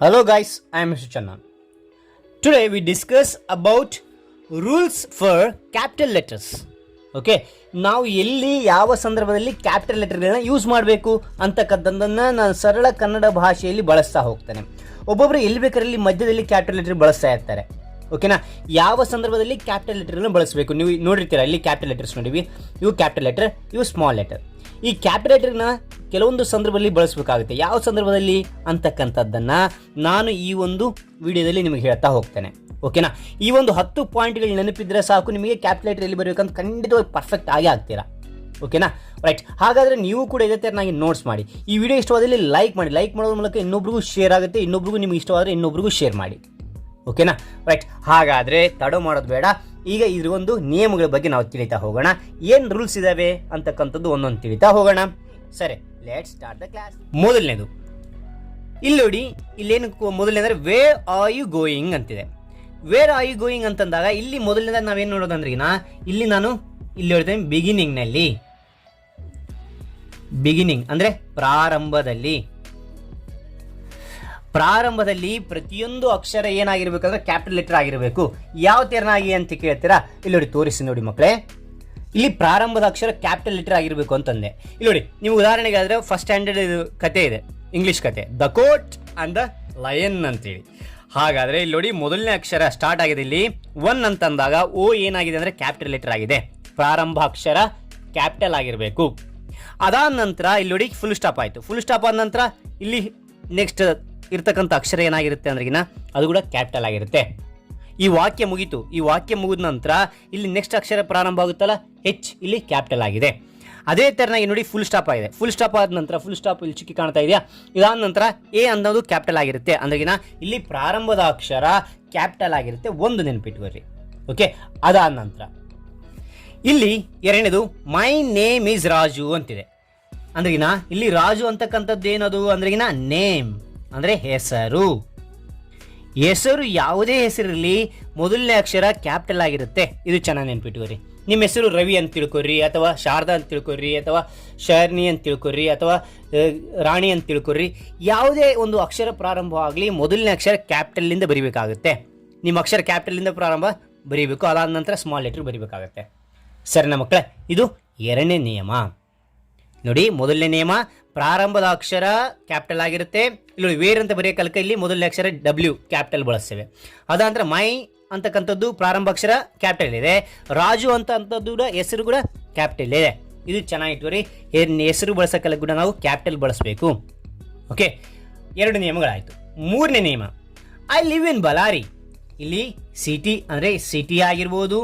Hello guys, I am NMChanna. Today we discuss about rules for capital letters. Okay, ನಾವು ಎಲ್ಲಿ ಯಾವ ಸಂದರ್ಭದಲ್ಲಿ capital ಲೆಟರ್ಗಳನ್ನ use ಮಾಡಬೇಕು ಅಂತಕ್ಕಂಥದ್ದನ್ನು ನಾನು ಸರಳ ಕನ್ನಡ ಭಾಷೆಯಲ್ಲಿ ಬಳಸ್ತಾ ಹೋಗ್ತೇನೆ. ಒಬ್ಬೊಬ್ಬರು ಎಲ್ಲಿ ಬೇಕಾರಲ್ಲಿ ಮಧ್ಯದಲ್ಲಿ ಕ್ಯಾಪಿಟಲ್ ಲೆಟರ್ ಬಳಸ್ತಾ ಇರ್ತಾರೆ. ಓಕೆನಾ, ಯಾವ ಸಂದರ್ಭದಲ್ಲಿ ಕ್ಯಾಪಿಟಲ್ ಲೆಟರ್ಗಳನ್ನ ಬಳಸಬೇಕು ನೀವು ನೋಡಿರ್ತೀರ. ಇಲ್ಲಿ ಕ್ಯಾಪಿಟಲ್ ಲೆಟರ್ಸ್ ನೋಡಿವಿ, ಇವು ಕ್ಯಾಪಿಟಲ್ ಲೆಟರ್, ಇವು ಸ್ಮಾಲ್ ಲೆಟರ್. ಈ ಕ್ಯಾಪಿಟಲ್ ಲೆಟರ್ನ ಕೆಲವೊಂದು ಸಂದರ್ಭದಲ್ಲಿ ಬಳಸಬೇಕಾಗುತ್ತೆ. ಯಾವ ಸಂದರ್ಭದಲ್ಲಿ ಅಂತಕ್ಕಂಥದ್ದನ್ನು ನಾನು ಈ ಒಂದು ವಿಡಿಯೋದಲ್ಲಿ ನಿಮಗೆ ಹೇಳ್ತಾ ಹೋಗ್ತೇನೆ. ಓಕೆನಾ, ಈ ಒಂದು 10 ಪಾಯಿಂಟ್ಗಳು ನೆನಪಿದ್ರೆ ಸಾಕು, ನಿಮಗೆ ಕ್ಯಾಪಿಟಲ್ ಲೆಟರ್ ಎಲ್ಲಿ ಬರಬೇಕಂತ ಖಂಡಿತವಾಗಿ ಪರ್ಫೆಕ್ಟ್ ಆಗಿ ಆಗ್ತೀರಾ. ಓಕೆನಾ, ರೈಟ್. ಹಾಗಾದರೆ ನೀವು ಕೂಡ ಇದೇ ಥರನಾಗಿ ನೋಟ್ಸ್ ಮಾಡಿ. ಈ ವಿಡಿಯೋ ಇಷ್ಟವಾದಲ್ಲಿ ಲೈಕ್ ಮಾಡಿ. ಲೈಕ್ ಮಾಡೋದ್ರ ಮೂಲಕ ಇನ್ನೊಬ್ರಿಗೂ ಶೇರ್ ಆಗುತ್ತೆ, ಇನ್ನೊಬ್ರಿಗೂ ನಿಮಗೆ ಇಷ್ಟವಾದರೆ ಇನ್ನೊಬ್ರಿಗೂ ಶೇರ್ ಮಾಡಿ. ಓಕೆನಾ, ರೈಟ್. ಹಾಗಾದರೆ ತಡ ಮಾಡೋದು ಬೇಡ, ಈಗ ಇದ್ರ ಒಂದು ನಿಯಮಗಳ ಬಗ್ಗೆ ನಾವು ತಿಳಿತಾ ಹೋಗೋಣ. ಏನು ರೂಲ್ಸ್ ಇದಾವೆ ಅಂತಕ್ಕಂಥದ್ದು ಒಂದೊಂದು ತಿಳಿತಾ ಹೋಗೋಣ. ಸರಿ, ಲೆಟ್ಸ್ ಸ್ಟಾರ್ಟ್ ದ ಕ್ಲಾಸ್. ಮೊದಲನೇದು ಇಲ್ಲಿ ನೋಡಿ, ಇಲ್ಲೇನು ಮೊದಲನೇದ್ರೆ ವೇರ್ ಆರ್ ಯು ಗೋಯಿಂಗ್ ಅಂತಿದೆ. ವೇರ್ ಆರ್ ಯು ಗೋಯಿಂಗ್ ಅಂತಂದಾಗ ಇಲ್ಲಿ ಮೊದಲನೇದಾಗ ನಾವೇನು ನೋಡೋದಂದ್ರೆ ಇಲ್ಲಿ ನಾನು ಇಲ್ಲಿ ಹೇಳ್ತೇನೆ ಬಿಗಿನಿಂಗ್ ಅಂದರೆ ಪ್ರಾರಂಭದಲ್ಲಿ ಪ್ರತಿಯೊಂದು ಅಕ್ಷರ ಏನಾಗಿರ್ಬೇಕಂದ್ರೆ ಕ್ಯಾಪಿಟಲ್ ಲೆಟರ್ ಆಗಿರಬೇಕು. ಯಾವ ತೆರನಾಗಿ ಅಂತ ಕೇಳ್ತೀರಾ, ಇಲ್ಲಿ ನೋಡಿ ತೋರಿಸಿ ನೋಡಿ ಮಕ್ಕಳೇ. ಇಲ್ಲಿ ಪ್ರಾರಂಭದ ಅಕ್ಷರ ಕ್ಯಾಪಿಟಲ್ ಲೆಟರ್ ಆಗಿರಬೇಕು ಅಂತಂದೆ. ಇಲ್ಲಿ ನೋಡಿ, ನೀವು ಉದಾಹರಣೆಗೆ ಆದರೆ ಫಸ್ಟ್ ಸ್ಟ್ಯಾಂಡರ್ಡ್ ಕತೆ ಇದೆ, ಇಂಗ್ಲಿಷ್ ಕತೆ, the goat and the lion ಅಂತೇಳಿ. ಹಾಗಾದರೆ ಇಲ್ಲಿ ನೋಡಿ, ಮೊದಲನೇ ಅಕ್ಷರ ಸ್ಟಾರ್ಟ್ ಆಗಿದೆ ಇಲ್ಲಿ 1 ಅಂತಂದಾಗ ಓ ಏನಾಗಿದೆ ಅಂದರೆ ಕ್ಯಾಪಿಟಲ್ ಲೆಟರ್ ಆಗಿದೆ. ಪ್ರಾರಂಭ ಅಕ್ಷರ ಕ್ಯಾಪಿಟಲ್ ಆಗಿರಬೇಕು. ಅದಾದ ನಂತರ ಇಲ್ಲಿ ನೋಡಿ ಫುಲ್ ಸ್ಟಾಪ್ ಆಯಿತು. ಫುಲ್ ಸ್ಟಾಪ್ ಆದ ನಂತರ ಇಲ್ಲಿ ನೆಕ್ಸ್ಟ್ ಇರ್ತಕ್ಕಂಥ ಅಕ್ಷರ ಏನಾಗಿರುತ್ತೆ ಅಂದ್ರೆ ಅದು ಕೂಡ ಕ್ಯಾಪಿಟಲ್ ಆಗಿರುತ್ತೆ. ಈ ವಾಕ್ಯ ಮುಗೀತು. ಈ ವಾಕ್ಯ ಮುಗಿದ ನಂತರ ಇಲ್ಲಿ ನೆಕ್ಸ್ಟ್ ಅಕ್ಷರ ಪ್ರಾರಂಭ ಆಗುತ್ತಲ್ಲ, ಹೆಚ್ ಇಲ್ಲಿ ಕ್ಯಾಪಿಟಲ್ ಆಗಿದೆ. ಅದೇ ಥರನಾಗಿ ನೋಡಿ ಫುಲ್ ಸ್ಟಾಪ್ ಆಗಿದೆ. ಫುಲ್ ಸ್ಟಾಪ್ ಆದ ನಂತರ ಫುಲ್ ಸ್ಟಾಪ್ ಇಲ್ಲಿ ಚಿಕ್ಕಿ ಕಾಣ್ತಾ ಇದೆಯಾ, ಇದಾದ ನಂತರ ಎ ಅನ್ನೋದು ಕ್ಯಾಪಿಟಲ್ ಆಗಿರುತ್ತೆ. ಅಂದ್ರೆ ಇಲ್ಲಿ ಪ್ರಾರಂಭದ ಅಕ್ಷರ ಕ್ಯಾಪಿಟಲ್ ಆಗಿರುತ್ತೆ, ಒಂದು ನೆನಪಿಟ್ಕೊಳ್ರಿ. ಓಕೆ, ಅದಾದ ನಂತರ ಇಲ್ಲಿ ಎರಡನೇದು ಮೈ ನೇಮ್ ಈಸ್ ರಾಜು ಅಂತಿದೆ. ಅಂದ್ರೆ ಇಲ್ಲಿ ರಾಜು ಅಂತಕ್ಕಂಥದ್ದು ಏನದು ಅಂದ್ರೆ ನೇಮ್ ಅಂದರೆ ಹೆಸರು. ಯಾವುದೇ ಹೆಸರಿರಲಿ ಮೊದಲನೇ ಅಕ್ಷರ ಕ್ಯಾಪಿಟಲ್ ಆಗಿರುತ್ತೆ. ಇದು ಚೆನ್ನಾಗಿ ನೆನ್ಪಿಟ್ಕೋರಿ. ನಿಮ್ಮ ಹೆಸರು ರವಿ ಅಂತ ತಿಳ್ಕೊರಿ, ಅಥವಾ ಶಾರದಾ ಅಂತ ತಿಳ್ಕೊರಿ, ಅಥವಾ ಶರ್ಣಿ ಅಂತ ತಿಳ್ಕೊರಿ, ಅಥವಾ ರಾಣಿ ಅಂತ ತಿಳ್ಕೊರಿ. ಯಾವುದೇ ಒಂದು ಅಕ್ಷರ ಪ್ರಾರಂಭ ಆಗಲಿ ಮೊದಲನೇ ಅಕ್ಷರ ಕ್ಯಾಪಿಟಲಿಂದ ಬರೀಬೇಕಾಗುತ್ತೆ. ನಿಮ್ಮ ಅಕ್ಷರ ಕ್ಯಾಪಿಟಲಿಂದ ಪ್ರಾರಂಭ ಬರೀಬೇಕು. ಅದಾದ ನಂತರ ಸ್ಮಾಲ್ ಲೆಟರ್ ಬರೀಬೇಕಾಗುತ್ತೆ. ಸರಿನಾ ಮಕ್ಕಳೇ, ಇದು ಎರಡನೇ ನಿಯಮ. ನೋಡಿ, ಮೊದಲನೇ ನಿಯಮ ಪ್ರಾರಂಭದ ಅಕ್ಷರ ಕ್ಯಾಪಿಟಲ್ ಆಗಿರುತ್ತೆ. ಇಲ್ಲಿ ವೇರ್ ಅಂತ ಬರೆಯೋ ಕಲ್ಕ ಇಲ್ಲಿ ಮೊದಲನೇ ಅಕ್ಷರ ಡಬ್ಲ್ಯೂ ಕ್ಯಾಪಿಟಲ್ ಬಳಸ್ತೇವೆ. ಅದಾಂತರ ಮೈ ಅಂತಕ್ಕಂಥದ್ದು ಪ್ರಾರಂಭ ಅಕ್ಷರ ಕ್ಯಾಪಿಟಲ್ ಇದೆ. ರಾಜು ಅಂತಕ್ಕಂಥದ್ದು ಕೂಡ ಹೆಸರು ಕೂಡ ಕ್ಯಾಪಿಟಲ್ ಇದೆ. ಇದು ಚೆನ್ನಾಗಿಟ್ವರಿ. ಹೆಸರು ಬಳಸೋ ಕಲ್ಕ ಕೂಡ ನಾವು ಕ್ಯಾಪಿಟಲ್ ಬಳಸಬೇಕು. ಓಕೆ, 2 ನಿಯಮಗಳಾಯಿತು. 3ನೇ ನಿಯಮ ಐ ಲಿವ್ ಇನ್ ಬಳ್ಳಾರಿ. ಇಲ್ಲಿ ಸಿಟಿ ಅಂದರೆ ಸಿಟಿ ಆಗಿರ್ಬೋದು,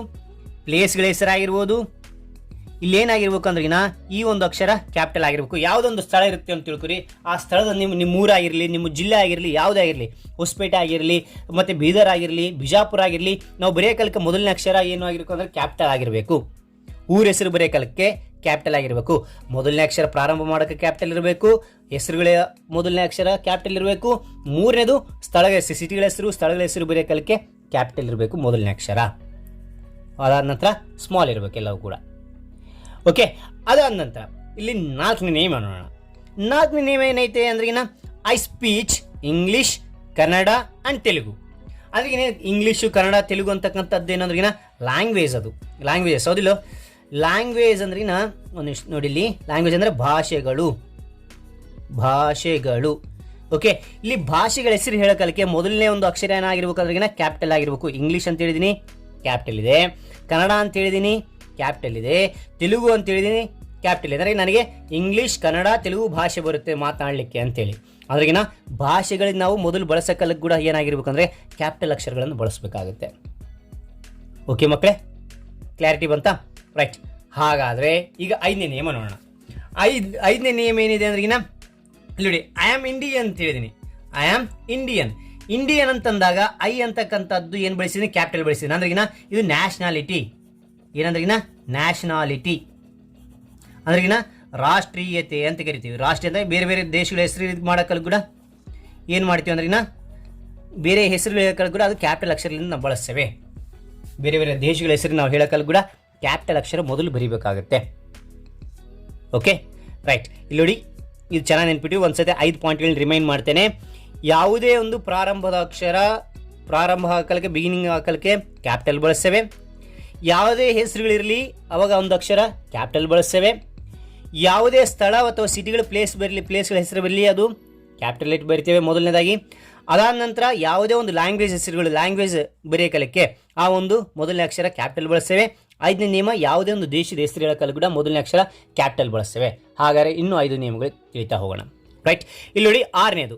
ಪ್ಲೇಸ್ಗಳ ಹೆಸರಾಗಿರ್ಬೋದು. ಇಲ್ಲೇನಾಗಿರ್ಬೇಕು ಅಂದ್ರೆ ಈ ಒಂದು ಅಕ್ಷರ ಕ್ಯಾಪಿಟಲ್ ಆಗಿರ್ಬೇಕು. ಯಾವುದೊಂದು ಸ್ಥಳ ಇರುತ್ತೆ ಅಂತ ತಿಳ್ಕೊರಿ. ಆ ಸ್ಥಳದ ನಿಮ್ಮ ಊರಾಗಿರಲಿ, ನಿಮ್ಮ ಜಿಲ್ಲೆ ಆಗಿರಲಿ, ಯಾವುದೇ ಆಗಿರಲಿ, ಹೊಸಪೇಟೆ ಆಗಿರಲಿ, ಮತ್ತು ಬೀದರ್ ಆಗಿರಲಿ, ಬಿಜಾಪುರ ಆಗಿರಲಿ, ನಾವು ಬರೆಯೋ ಕಾಲಕ್ಕೆ ಮೊದಲನೇ ಅಕ್ಷರ ಏನು ಆಗಿರಬೇಕು ಅಂದರೆ ಕ್ಯಾಪಿಟಲ್ ಆಗಿರಬೇಕು. ಊರ ಹೆಸರು ಬರೆಯೋ ಕಾಲಕ್ಕೆ ಕ್ಯಾಪಿಟಲ್ ಆಗಿರಬೇಕು. ಮೊದಲನೇ ಅಕ್ಷರ ಪ್ರಾರಂಭ ಮಾಡೋಕ್ಕೆ ಕ್ಯಾಪಿಟಲ್ ಇರಬೇಕು. ಹೆಸರುಗಳ ಮೊದಲನೇ ಅಕ್ಷರ ಕ್ಯಾಪಿಟಲ್ ಇರಬೇಕು. 3ನೇದು ಸ್ಥಳಗಳ ಹೆಸರು, ಸಿಟಿಗಳ ಹೆಸರು, ಸ್ಥಳಗಳ ಹೆಸರು ಬರೆಯೋ ಕಾಲಕ್ಕೆ ಕ್ಯಾಪಿಟಲ್ ಇರಬೇಕು ಮೊದಲನೇ ಅಕ್ಷರ. ಅದಾದ ನಂತರ ಸ್ಮಾಲ್ ಇರಬೇಕು ಎಲ್ಲವೂ ಕೂಡ. ಓಕೆ, ಅದಾದ ನಂತರ ಇಲ್ಲಿ 4ನೇ ನಿಯಮ ನೋಡೋಣ. 4ನೇ ನಿಯಮ ಏನೈತೆ ಅಂದ್ರೆ I speech English, Kannada and Telugu. ಅದಕ್ಕೆ ಇಂಗ್ಲೀಷು, ಕನ್ನಡ, ತೆಲುಗು ಅಂತಕ್ಕಂಥದ್ದು ಏನಂದ್ರೆ ಲ್ಯಾಂಗ್ವೇಜ್. ಅದು ಲ್ಯಾಂಗ್ವೇಜಸ್ ಹೌದಿಲ್ಲ. ಲ್ಯಾಂಗ್ವೇಜ್ ಅಂದ್ರೆ ಒಂದಿಷ್ಟು ನೋಡಿ, ಇಲ್ಲಿ ಲ್ಯಾಂಗ್ವೇಜ್ ಅಂದರೆ ಭಾಷೆಗಳು. ಓಕೆ, ಇಲ್ಲಿ ಭಾಷೆಗಳ ಹೆಸರು ಹೇಳೋಕಲಿಕ್ಕೆ ಮೊದಲನೇ ಒಂದು ಅಕ್ಷರ ಏನಾಗಿರ್ಬೇಕು ಅಂದ್ರೆ ಕ್ಯಾಪಿಟಲ್ ಆಗಿರ್ಬೇಕು. ಇಂಗ್ಲೀಷ್ ಅಂತ ಹೇಳಿದೀನಿ, ಕ್ಯಾಪಿಟಲ್ ಇದೆ. ಕನ್ನಡ ಅಂತ ಹೇಳಿದೀನಿ, ಕ್ಯಾಪಿಟಲ್ ಇದೆ. ತೆಲುಗು ಅಂತ ಹೇಳಿದೀನಿ, ಕ್ಯಾಪಿಟಲ್ ಇದೆ. ಅಂದರೆ ನನಗೆ ಇಂಗ್ಲೀಷ್, ಕನ್ನಡ, ತೆಲುಗು ಭಾಷೆ ಬರುತ್ತೆ ಮಾತನಾಡಲಿಕ್ಕೆ ಅಂತೇಳಿ. ಅದ್ರಾಗಿನ ಭಾಷೆಗಳಿಗೆ ನಾವು ಮೊದಲು ಬಳಸೋಕಲ್ಲಕ್ಕೆ ಕೂಡ ಏನಾಗಿರ್ಬೇಕು ಅಂದರೆ ಕ್ಯಾಪಿಟಲ್ ಅಕ್ಷರಗಳನ್ನು ಬಳಸಬೇಕಾಗುತ್ತೆ. ಓಕೆ ಮಕ್ಕಳೇ, ಕ್ಲಾರಿಟಿ ಬಂತಾ? ರೈಟ್. ಹಾಗಾದರೆ ಈಗ 5ನೇ ನಿಯಮ ನೋಡೋಣ. 5ನೇ ನಿಯಮ ಏನಿದೆ ಅಂದ್ರೆ ಇಲ್ಲಿ ನೋಡಿ, ಐ ಆಮ್ ಇಂಡಿಯನ್ ಅಂತ ಹೇಳಿದೀನಿ. ಐ ಆಮ್ ಇಂಡಿಯನ್ ಅಂತಂದಾಗ ಐ ಅಂತಕ್ಕಂಥದ್ದು ಏನು ಬಳಸಿದೀನಿ, ಕ್ಯಾಪಿಟಲ್ ಬಳಸಿದೀನಿ. ಅಂದ್ರೆ ಇದು ನ್ಯಾಷನಾಲಿಟಿ. ಏನಂದ್ರೆ ನ್ಯಾಷನಾಲಿಟಿ ಅಂದ್ರೆ ರಾಷ್ಟ್ರೀಯತೆ ಅಂತ ಕರಿತೀವಿ. ರಾಷ್ಟ್ರೀಯ ಅಂದರೆ ಬೇರೆ ಬೇರೆ ದೇಶಗಳ ಹೆಸರು ಮಾಡೋಕ್ಕಲ್ಲಿ ಕೂಡ ಏನು ಮಾಡ್ತೀವಿ ಅಂದ್ರೆ ಬೇರೆ ಹೆಸರು ಹೇಳೋಕ್ಕಲ್ಲಿ ಕೂಡ ಅದು ಕ್ಯಾಪಿಟಲ್ ಅಕ್ಷರದಿಂದ ನಾವು ಬಳಸ್ತೇವೆ. ಬೇರೆ ಬೇರೆ ದೇಶಗಳ ಹೆಸರು ನಾವು ಹೇಳೋಕ್ಕಲ್ಲಿ ಕೂಡ ಕ್ಯಾಪಿಟಲ್ ಅಕ್ಷರ ಮೊದಲು ಬರೀಬೇಕಾಗುತ್ತೆ. Okay, right. ಇಲ್ಲಿ ನೋಡಿ, ಇದು ಚೆನ್ನಾಗಿ ನೆನ್ಪಿಟ್ಟು ಒಂದ್ಸತಿ 5 ಪಾಯಿಂಟ್ಗಳನ್ನ ರಿಮೈಂಡ್ ಮಾಡ್ತೇನೆ. ಯಾವುದೇ ಒಂದು ಪ್ರಾರಂಭದ ಅಕ್ಷರ ಪ್ರಾರಂಭ ಹಾಕಲಿಕ್ಕೆ ಬಿಗಿನಿಂಗ್ ಹಾಕಲಿಕ್ಕೆ ಕ್ಯಾಪಿಟಲ್ ಬಳಸ್ತೇವೆ. ಯಾವುದೇ ಹೆಸರುಗಳಿರಲಿ ಅವಾಗ ಒಂದು ಅಕ್ಷರ ಕ್ಯಾಪಿಟಲ್ ಬಳಸ್ತೇವೆ. ಯಾವುದೇ ಸ್ಥಳ ಅಥವಾ ಸಿಟಿಗಳ ಪ್ಲೇಸ್ಗಳ ಹೆಸರು ಬರಲಿ ಅದು ಕ್ಯಾಪಿಟಲ್ ಲೆಟ್ ಬರಿತೇವೆ ಮೊದಲನೇದಾಗಿ. ಅದಾದ ನಂತರ ಯಾವುದೇ ಒಂದು ಲ್ಯಾಂಗ್ವೇಜ್ ಬರೆಯಕಲಿಕ್ಕೆ ಆ ಒಂದು ಮೊದಲನೇ ಅಕ್ಷರ ಕ್ಯಾಪಿಟಲ್ ಬಳಸ್ತೇವೆ. 5ನೇ ನಿಯಮ, ಯಾವುದೇ ಒಂದು ದೇಶದ ಹೆಸರು ಹೇಳಕ್ಕಲ್ಲಿ ಕೂಡ ಮೊದಲನೇ ಅಕ್ಷರ ಕ್ಯಾಪಿಟಲ್ ಬಳಸ್ತೇವೆ. ಹಾಗಾದರೆ ಇನ್ನೂ 5 ನಿಯಮಗಳು ತಿಳಿತಾ ಹೋಗೋಣ. ರೈಟ್, ಇಲ್ಲಿ ನೋಡಿ 6ನೇದು,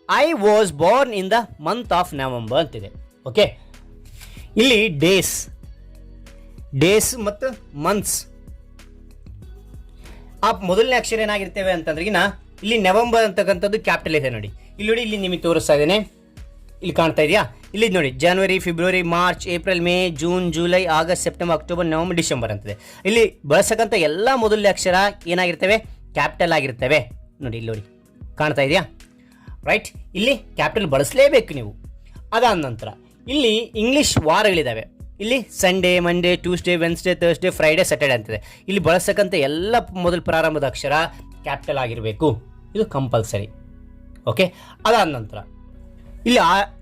I was born in the month of November ಅಂತಿದೆ. ಓಕೆ, ಇಲ್ಲಿ ಡೇಸ್ ಮತ್ತು ಮಂತ್ಸ್ ಆ ಮೊದಲನೇ ಅಕ್ಷರ ಏನಾಗಿರ್ತೇವೆ ಅಂತಂದ್ರಿಗಿನ ಇಲ್ಲಿ ನವೆಂಬರ್ ಅಂತಕ್ಕಂಥದ್ದು ಕ್ಯಾಪಿಟಲ್ ಇದೆ ನೋಡಿ. ಇಲ್ಲಿ ನೋಡಿ, ಇಲ್ಲಿ ನಿಮಗೆ ತೋರಿಸ್ತಾ ಇದ್ದೇನೆ, ಇಲ್ಲಿ ಕಾಣ್ತಾ ಇದೆಯಾ? ಇಲ್ಲಿ ನೋಡಿ, January, February, March, April, May, June, July, August, September, October, November, December ಅಂತಿದೆ. ಇಲ್ಲಿ ಬಳಸಕ್ಕಂಥ ಎಲ್ಲ ಮೊದಲನೇ ಅಕ್ಷರ ಏನಾಗಿರ್ತವೆ? ಕ್ಯಾಪಿಟಲ್ ಆಗಿರ್ತವೆ. ನೋಡಿ, ಇಲ್ಲಿ ನೋಡಿ, ಕಾಣ್ತಾ ಇದೆಯಾ? ರೈಟ್, ಇಲ್ಲಿ ಕ್ಯಾಪಿಟಲ್ ಬಳಸಲೇಬೇಕು ನೀವು. ಅದಾದ ನಂತರ ಇಲ್ಲಿ ಇಂಗ್ಲೀಷ್ ವಾರಗಳಿದ್ದಾವೆ. ಇಲ್ಲಿ Sunday, Monday, Tuesday, Wednesday, Thursday, Friday, Saturday ಅಂತಿದೆ. ಇಲ್ಲಿ ಬಳಸಕ್ಕಂಥ ಎಲ್ಲ ಮೊದಲ ಪ್ರಾರಂಭದ ಅಕ್ಷರ ಕ್ಯಾಪಿಟಲ್ ಆಗಿರಬೇಕು. ಇದು ಕಂಪಲ್ಸರಿ. ಓಕೆ, ಅದಾದ ನಂತರ ಇಲ್ಲಿ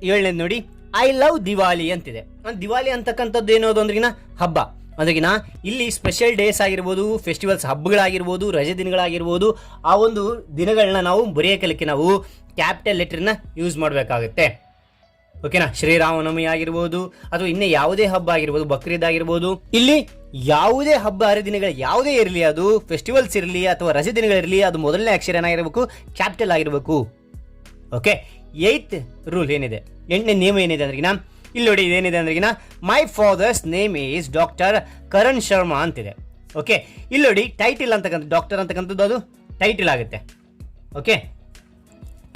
7ನೇದು ನೋಡಿ, ಐ ಲವ್ ದಿವಾಲಿ ಅಂತಿದೆ. ದಿವಾಲಿ ಅಂತಕ್ಕಂಥದ್ದು ಏನೋದು ಅಂದ್ರಿಗಿನ ಹಬ್ಬ. ಅಂದ್ರಿಗಿನ ಇಲ್ಲಿ ಸ್ಪೆಷಲ್ ಡೇಸ್ ಆಗಿರ್ಬೋದು, ಫೆಸ್ಟಿವಲ್ಸ್ ಹಬ್ಬಗಳಾಗಿರ್ಬೋದು, ರಜೆ ದಿನಗಳಾಗಿರ್ಬೋದು, ಆ ಒಂದು ದಿನಗಳನ್ನ ನಾವು ಬರೆಯಕಲಿಕ್ಕೆ ನಾವು ಕ್ಯಾಪಿಟಲ್ ಲೆಟರ್ನ ಯೂಸ್ ಮಾಡಬೇಕಾಗುತ್ತೆ. ಓಕೆನಾ? ಶ್ರೀರಾಮನವಮಿ ಆಗಿರ್ಬೋದು ಅಥವಾ ಇನ್ನೇ ಯಾವುದೇ ಹಬ್ಬ ಆಗಿರ್ಬೋದು, ಬಕ್ರೀದ್ ಆಗಿರ್ಬೋದು, ಇಲ್ಲಿ ಯಾವುದೇ ಹಬ್ಬ ಹರಿದಿನಗಳು ಯಾವುದೇ ಇರಲಿ, ಅದು ಫೆಸ್ಟಿವಲ್ಸ್ ಇರಲಿ ಅಥವಾ ರಜೆ ದಿನಗಳಿರಲಿ, ಅದು ಮೊದಲನೇ ಅಕ್ಷರ ಏನಾಗಿರಬೇಕು? ಕ್ಯಾಪಿಟಲ್ ಆಗಿರಬೇಕು. ಓಕೆ, 8th ರೂಲ್ ಏನಿದೆ, 8ನೇ ನಿಯಮ ಏನಿದೆ ಅಂದ್ರಿಗಿನ ಇಲ್ಲಿ ನೋಡಿ, ಇದೇನಿದೆ ಅಂದ್ರಿಗಿನ my father's name is doctor Karan Sharma ಅಂತಿದೆ. ಓಕೆ, ಇಲ್ಲಿ ನೋಡಿ, ಟೈಟಿಲ್ ಅಂತಕ್ಕಂಥ ಡಾಕ್ಟರ್ ಅಂತಕ್ಕಂಥದ್ದು ಅದು ಟೈಟಿಲ್ ಆಗುತ್ತೆ. ಓಕೆ,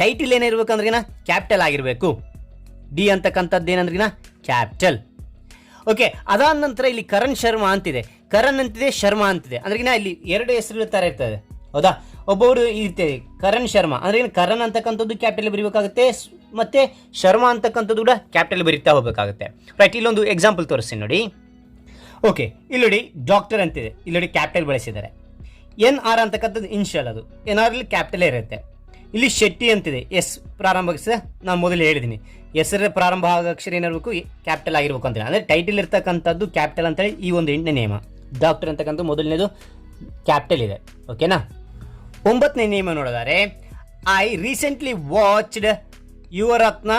ಟೈಟಿಲ್ ಏನಿರ್ಬೇಕಂದ್ರಿಗಿನ ಕ್ಯಾಪಿಟಲ್ ಆಗಿರಬೇಕು. ಡಿ ಅಂತಕ್ಕಂಥದ್ದು ಏನಂದ್ರಿಗಿನ ಕ್ಯಾಪಿಟಲ್. ಓಕೆ, ಅದಾದ ನಂತರ ಇಲ್ಲಿ ಕರಣ್ ಶರ್ಮಾ ಅಂತಿದೆ, ಕರಣ್ ಅಂತಿದೆ, ಶರ್ಮಾ ಅಂತಿದೆ. ಅಂದ್ರಿಗಿನ ಇಲ್ಲಿ 2 ಹೆಸರುಗಳ ಥರ ಇರ್ತದೆ. ಹೌದಾ? ಒಬ್ಬರು ಇರ್ತೇವೆ ಕರಣ್ ಶರ್ಮಾ ಅಂದ್ರೆ ಕರಣ್ ಅಂತಕ್ಕಂಥದ್ದು ಕ್ಯಾಪಿಟಲ್ ಬರೀಬೇಕಾಗುತ್ತೆ, ಮತ್ತೆ ಶರ್ಮಾ ಅಂತಕ್ಕಂಥದ್ದು ಕೂಡ ಕ್ಯಾಪಿಟಲ್ ಬರೀತಾ ಹೋಗಬೇಕಾಗುತ್ತೆ. ರೈಟ್, ಇಲ್ಲೊಂದು ಎಕ್ಸಾಂಪಲ್ ತೋರಿಸ್ತೀನಿ ನೋಡಿ. ಓಕೆ, ಇಲ್ಲಿ ನೋಡಿ, ಡಾಕ್ಟರ್ ಅಂತಿದೆ, ಇಲ್ಲಿ ನೋಡಿ ಕ್ಯಾಪಿಟಲ್ ಬಳಸಿದ್ದಾರೆ. NR ಅಂತಕ್ಕಂಥದ್ದು ಇನ್ಷಿಯಲ್, ಅದು NR ಅಲ್ಲಿ ಕ್ಯಾಪಿಟಲ್ ಇರುತ್ತೆ. ಇಲ್ಲಿ ಶೆಟ್ಟಿ ಅಂತಿದೆ, ಎಸ್ ಪ್ರಾರಂಭಿಸಿದ, ನಾನು ಮೊದಲು ಹೇಳಿದ್ದೀನಿ, ಹೆಸರ ಪ್ರಾರಂಭ ಆಗ ಅಕ್ಷರ ಏನಿರಬೇಕು? ಕ್ಯಾಪಿಟಲ್ ಆಗಿರ್ಬೇಕು ಅಂತೇಳಿ. ಅಂದರೆ ಟೈಟಿಲ್ ಇರ್ತಕ್ಕಂಥದ್ದು ಕ್ಯಾಪಿಟಲ್ ಅಂತೇಳಿ ಈ ಒಂದು 8ನೇ ನಿಯಮ. ಡಾಕ್ಟರ್ ಅಂತಕ್ಕಂಥ ಮೊದಲನೇದು ಕ್ಯಾಪಿಟಲ್ ಇದೆ. ಓಕೆನಾ? 9ನೇ ನಿಯಮ ನೋಡಿದರೆ, I recently watched Yuvarathna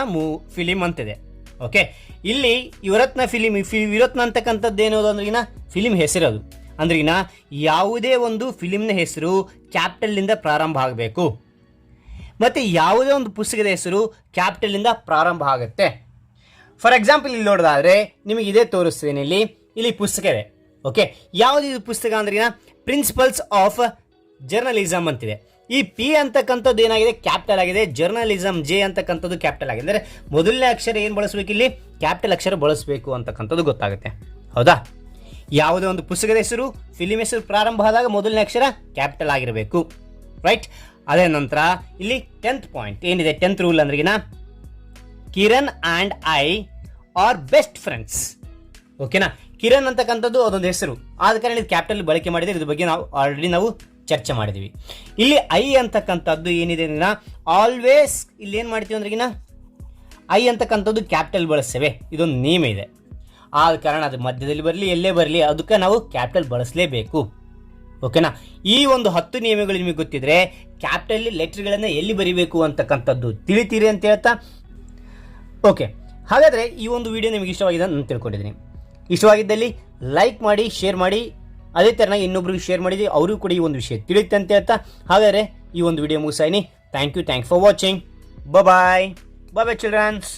film ಅಂತಿದೆ. ಓಕೆ, ಇಲ್ಲಿ ಯುವರತ್ನ ಯುವರತ್ನ ಅಂತಕ್ಕಂಥದ್ದು ಏನೋದು ಅಂದ್ರಿಗಿನ ಫಿಲಿಮ್ ಹೆಸರದು. ಅಂದ್ರಿಗಿನ ಯಾವುದೇ ಒಂದು ಫಿಲಿಮ್ನ ಹೆಸರು ಕ್ಯಾಪಿಟಲ್ನಿಂದ ಪ್ರಾರಂಭ ಆಗಬೇಕು. ಮತ್ತು ಯಾವುದೇ ಒಂದು ಪುಸ್ತಕದ ಹೆಸರು ಕ್ಯಾಪಿಟಲ್ನಿಂದ ಪ್ರಾರಂಭ ಆಗುತ್ತೆ. ಫಾರ್ ಎಕ್ಸಾಂಪಲ್ ಇಲ್ಲಿ ನೋಡೋದಾದರೆ ನಿಮಗೆ ಇದೇ ತೋರಿಸ್ತೀನಿ. ಇಲ್ಲಿ ಪುಸ್ತಕ ಇದೆ. ಓಕೆ, ಯಾವುದಿದು ಪುಸ್ತಕ ಅಂದ್ರಿಗಿನ ಪ್ರಿನ್ಸಿಪಲ್ಸ್ ಆಫ್ ಜರ್ನಲಿಸಮ್ ಅಂತಿದೆ. ಈ ಪಿ ಅಂತಕ್ಕಂಥದ್ದು ಏನಾಗಿದೆ? ಕ್ಯಾಪಿಟಲ್ ಆಗಿದೆ. ಜರ್ನಲಿಸಮ್ ಜೆ ಅಂತಕ್ಕಂಥದ್ದು ಕ್ಯಾಪಿಟಲ್ ಆಗಿದೆ. ಅಂದರೆ ಮೊದಲನೇ ಅಕ್ಷರ ಏನು ಬಳಸಬೇಕು? ಇಲ್ಲಿ ಕ್ಯಾಪಿಟಲ್ ಅಕ್ಷರ ಬಳಸಬೇಕು ಅಂತಕ್ಕಂಥದ್ದು ಗೊತ್ತಾಗುತ್ತೆ. ಹೌದಾ? ಯಾವುದೇ ಒಂದು ಪುಸ್ತಕದ ಹೆಸರು, ಫಿಲಿಮ್ ಹೆಸರು ಪ್ರಾರಂಭ ಆದಾಗ ಮೊದಲನೇ ಅಕ್ಷರ ಕ್ಯಾಪಿಟಲ್ ಆಗಿರಬೇಕು. ರೈಟ್, ಅದೇ ನಂತರ ಇಲ್ಲಿ 10th ಪಾಯಿಂಟ್ ಏನಿದೆ, 10th ರೂಲ್ ಅಂದ್ರಿಗಿನ Kiran and I are best friends. ಓಕೆನಾ? ಕಿರಣ್ ಅಂತಕ್ಕಂಥದ್ದು ಅದೊಂದು ಹೆಸರು, ಆದ ಕಾರಣ ಇದು ಕ್ಯಾಪಿಟಲ್ ಬಳಕೆ ಮಾಡಿದರೆ ಇದ್ರ ಬಗ್ಗೆ ನಾವು ಆಲ್ರೆಡಿ ಚರ್ಚೆ ಮಾಡಿದ್ವಿ. ಇಲ್ಲಿ ಐ ಅಂತಕ್ಕಂಥದ್ದು ಏನಿದೆ ಅಂದ್ರೆ ಆಲ್ವೇಸ್ ಇಲ್ಲಿ ಏನು ಮಾಡ್ತೀವಿ ಅಂದ್ರಿಗಿನ ಐ ಅಂತಕ್ಕಂಥದ್ದು ಕ್ಯಾಪಿಟಲ್ ಬಳಸ್ತೇವೆ. ಇದೊಂದು ನಿಯಮ ಇದೆ. ಆದ ಕಾರಣ ಅದು ಮಧ್ಯದಲ್ಲಿ ಬರಲಿ ಎಲ್ಲೇ ಬರಲಿ ಅದಕ್ಕೆ ನಾವು ಕ್ಯಾಪಿಟಲ್ ಬಳಸಲೇಬೇಕು. ಓಕೆನಾ? ಈ ಒಂದು 10 ನಿಯಮಗಳು ನಿಮಗೆ ಗೊತ್ತಿದ್ರೆ ಕ್ಯಾಪಿಟಲ್ ಲೆಟರ್ಗಳನ್ನು ಎಲ್ಲಿ ಬರೀಬೇಕು ಅಂತಕ್ಕಂಥದ್ದು ತಿಳಿತೀರಿ ಅಂತ ಹೇಳ್ತಾ, ಓಕೆ, ಹಾಗಾದರೆ ಈ ಒಂದು ವಿಡಿಯೋ ನಿಮಗೆ ಇಷ್ಟವಾಗಿದೆ ಅಂತ ನಾನು ತಿಳ್ಕೊಂಡಿದ್ದೀನಿ. ಇಷ್ಟವಾಗಿದ್ದಲ್ಲಿ ಲೈಕ್ ಮಾಡಿ, ಶೇರ್ ಮಾಡಿ, ಅದೇ ಥರನಾಗಿ ಇನ್ನೊಬ್ರಿಗೆ ಶೇರ್ ಮಾಡಿದ್ವಿ, ಅವರು ಕೂಡ ಈ ಒಂದು ವಿಷಯ ತಿಳಿಯುತ್ತೆ ಅಂತ ಹೇಳ್ತಾ, ಹಾಗಾದರೆ ಈ ಒಂದು ವಿಡಿಯೋ ಮುಗಿಸಾಯಿನಿ. Thank you for watching. Bye children's.